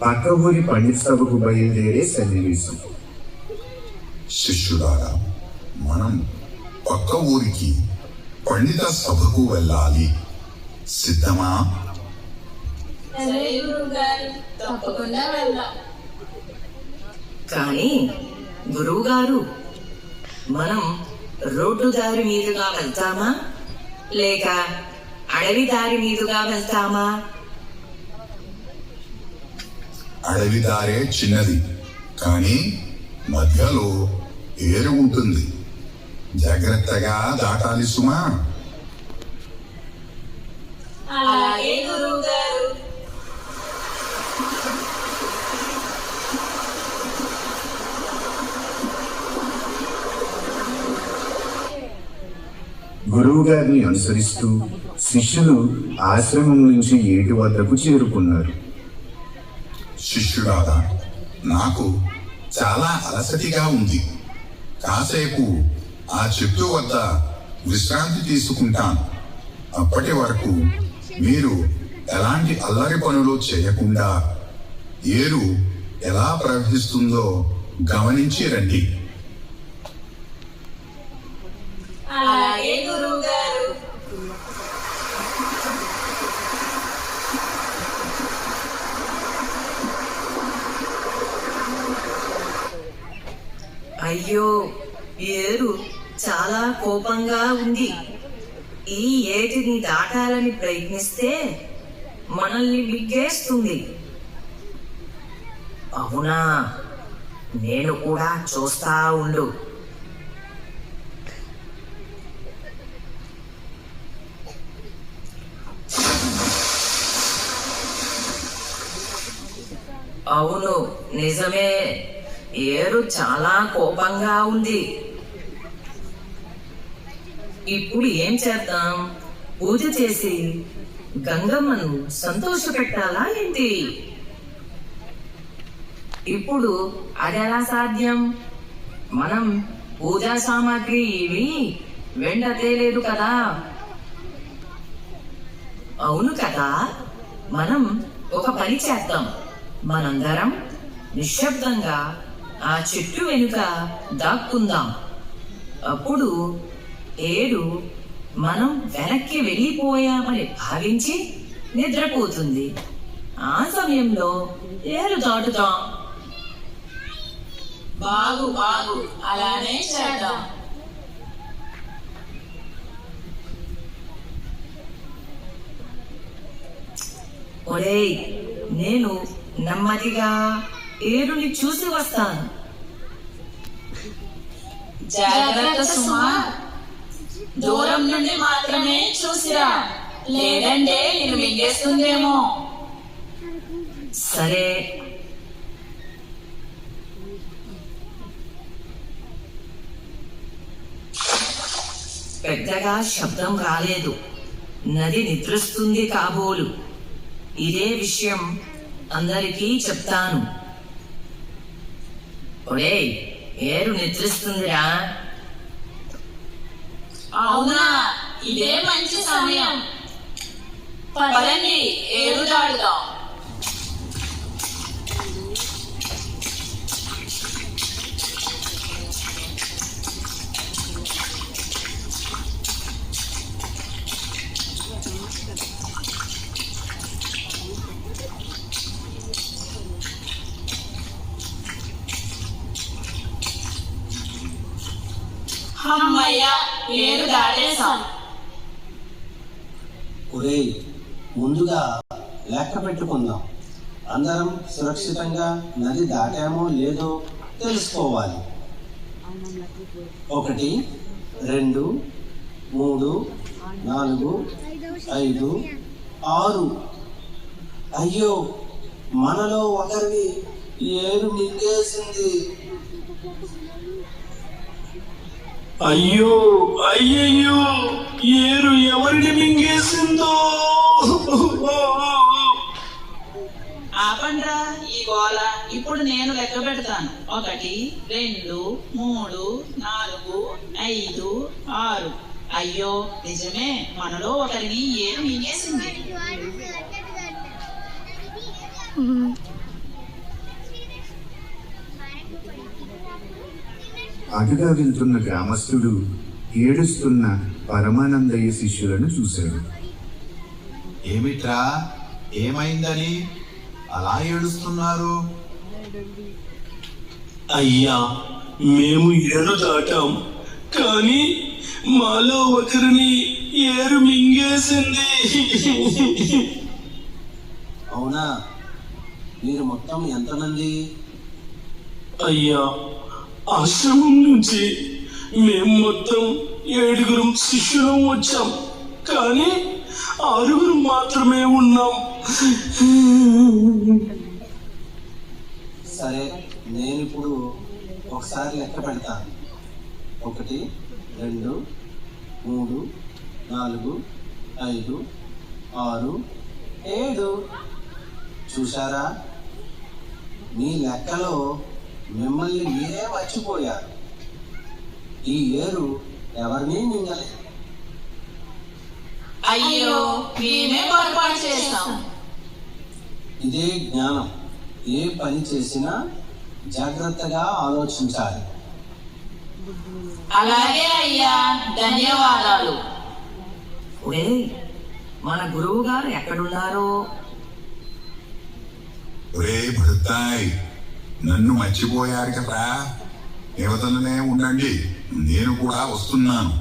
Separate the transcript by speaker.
Speaker 1: పక్క ఊరి పండిత సభకు బయలుదేరే సన్నివేశం.
Speaker 2: శిష్యులారా, మనం పక్క ఊరికి పండిత సభకు వెళ్ళాలి. సిద్ధమా?
Speaker 3: కానీ గురువుగారు, మనం రోడ్డు దారి మీదుగా వెళ్తామా లేక అడవి దారి మీదుగా వెళ్తామా?
Speaker 2: అడవి దారే చిన్నది, కానీ మధ్యలో ఏరు ఉంటుంది. జాగ్రత్తగా దాటాలి సుమా.
Speaker 4: అలాగే గురువుగారు.
Speaker 1: గురువు గారిని అనుసరిస్తూ శిష్యులు ఆశ్రమం నుంచి ఏటి వద్దకు చేరుకున్నారు.
Speaker 2: శిష్యుడాదా, నాకు చాలా అలసటిగా ఉంది. కాసేపు ఆ చెట్టు వద్ద విశ్రాంతి తీసుకుంటాను. అప్పటి వరకు మీరు ఎలాంటి అల్లరి పనులు చేయకుండా ఏరు ఎలా ప్రవహిస్తుందో గమనించి రండి.
Speaker 4: అలాగే గురువుగారు.
Speaker 3: అయ్యో, ఏరు చాలా కోపంగా ఉంది. ఈ ఏటిని దాటాలని ప్రయత్నిస్తే మనల్ని మింగేస్తుంది. అవునా? నేను కూడా చూస్తా ఉండు. అవును, నిజమే. ఏరు చాలా కోపంగా ఉంది. ఇప్పుడు ఏం చేద్దాం? పూజ చేసి గంగమ్మను సంతోష పెట్టాలా ఏంటి? ఇప్పుడు అదెలా సాధ్యం? మనం పూజా సామాగ్రి ఇవి వెంట తేలేదు కదా. అవును కదా. మనం ఒక పని చేద్దాం. మనందరం నిశ్శబ్దంగా ఆ చెట్టు వెనుక దాక్కుందాం. అప్పుడు ఏడు మనం వెనక్కి వెళ్ళిపోయామని భావించి నిద్రపోతుంది. ఆ సమయంలో ఏరు దాటుతాం.
Speaker 4: బాగు బాగు, అలానే చేద్దాం.
Speaker 3: ఒరేయ్, నేను నెమ్మదిగా ఏరుని చూసి వస్తాను.
Speaker 4: జాగ్రత్త సుమా. దూరం నుండి మాత్రమే చూసిరా, లేదంటే నేను మింగేస్తుందేమో.
Speaker 3: సరే. పెద్దగా శబ్దం రాలేదు. నది నిద్రిస్తుంది కాబోలు. ఇదే విషయం అందరికీ చెప్తాను. ఒరేయ్, ఏరు నిద్రిస్తుందిరా.
Speaker 4: అవునా? ఇదే మంచి సమయం. పదండి, ఏరు దాడుదాం. అమ్మయ్య, ఏరు దాటేశాం.
Speaker 5: ఒరేయ్, ముందుగా లెక్క పెట్టుకుందాం. అందరం సురక్షితంగా నది దాటామో లేదో తెలుసుకోవాలి. 1 2 3 4 5 6. అయ్యో, మనలో ఒకరిని ఏరు మింగేసింది.
Speaker 6: అయ్యో అయ్యయ్యో, ఏరు ఎవరిని మింగేసిందో.
Speaker 4: ఆపండ్రా ఈ గోల. ఇప్పుడు నేను లెక్క పెడతాను. 1 2 3 4 5 6. అయ్యో, నిజమే, మనలో ఒకరిని ఏరు మింగేసింది.
Speaker 1: అటుగా వెళ్తున్న గ్రామస్తుడు ఏడుస్తున్న పరమానందయ్య శిష్యులను చూశాడు.
Speaker 7: ఏమిట్రా, ఏమైందని అలా ఏడుస్తున్నారు?
Speaker 6: అయ్యా, మేము ఏరు దాటాం, కానీ మాలో ఒకరిని ఏరు మింగేసింది.
Speaker 5: అవునా? మీరు మొత్తం ఎంతమంది?
Speaker 6: అయ్యా, ఆశ్రమం నుంచి మేము మొత్తం 7 శిష్యులం వచ్చాం, కానీ 6 మాత్రమే ఉన్నాం.
Speaker 5: సరే, నేనిప్పుడు ఒకసారి లెక్క పెడతాను. 1 2 3 4 5 6 7. చూశారా? మీ లెక్కలో మిమ్మల్ని మీరే మర్చిపోయారు. ఈ ఏరు ఎవరినీ మింగలేదు.
Speaker 4: అయ్యో, మేమే పొరపాటు చేస్తాం.
Speaker 5: ఇదే జ్ఞానం. ఏ పని చేసినా జాగ్రత్తగా ఆలోచించాలి.
Speaker 4: అలాగే అయ్యా, ధన్యవాదాలు.
Speaker 3: ఒరే, మన గురువు గారు ఎక్కడున్నారో?
Speaker 2: ఒరే భృతాయ్, నన్ను మర్చిపోయారు కదా. దేవతలనే ఉండండి, నేను కూడా వస్తున్నాను.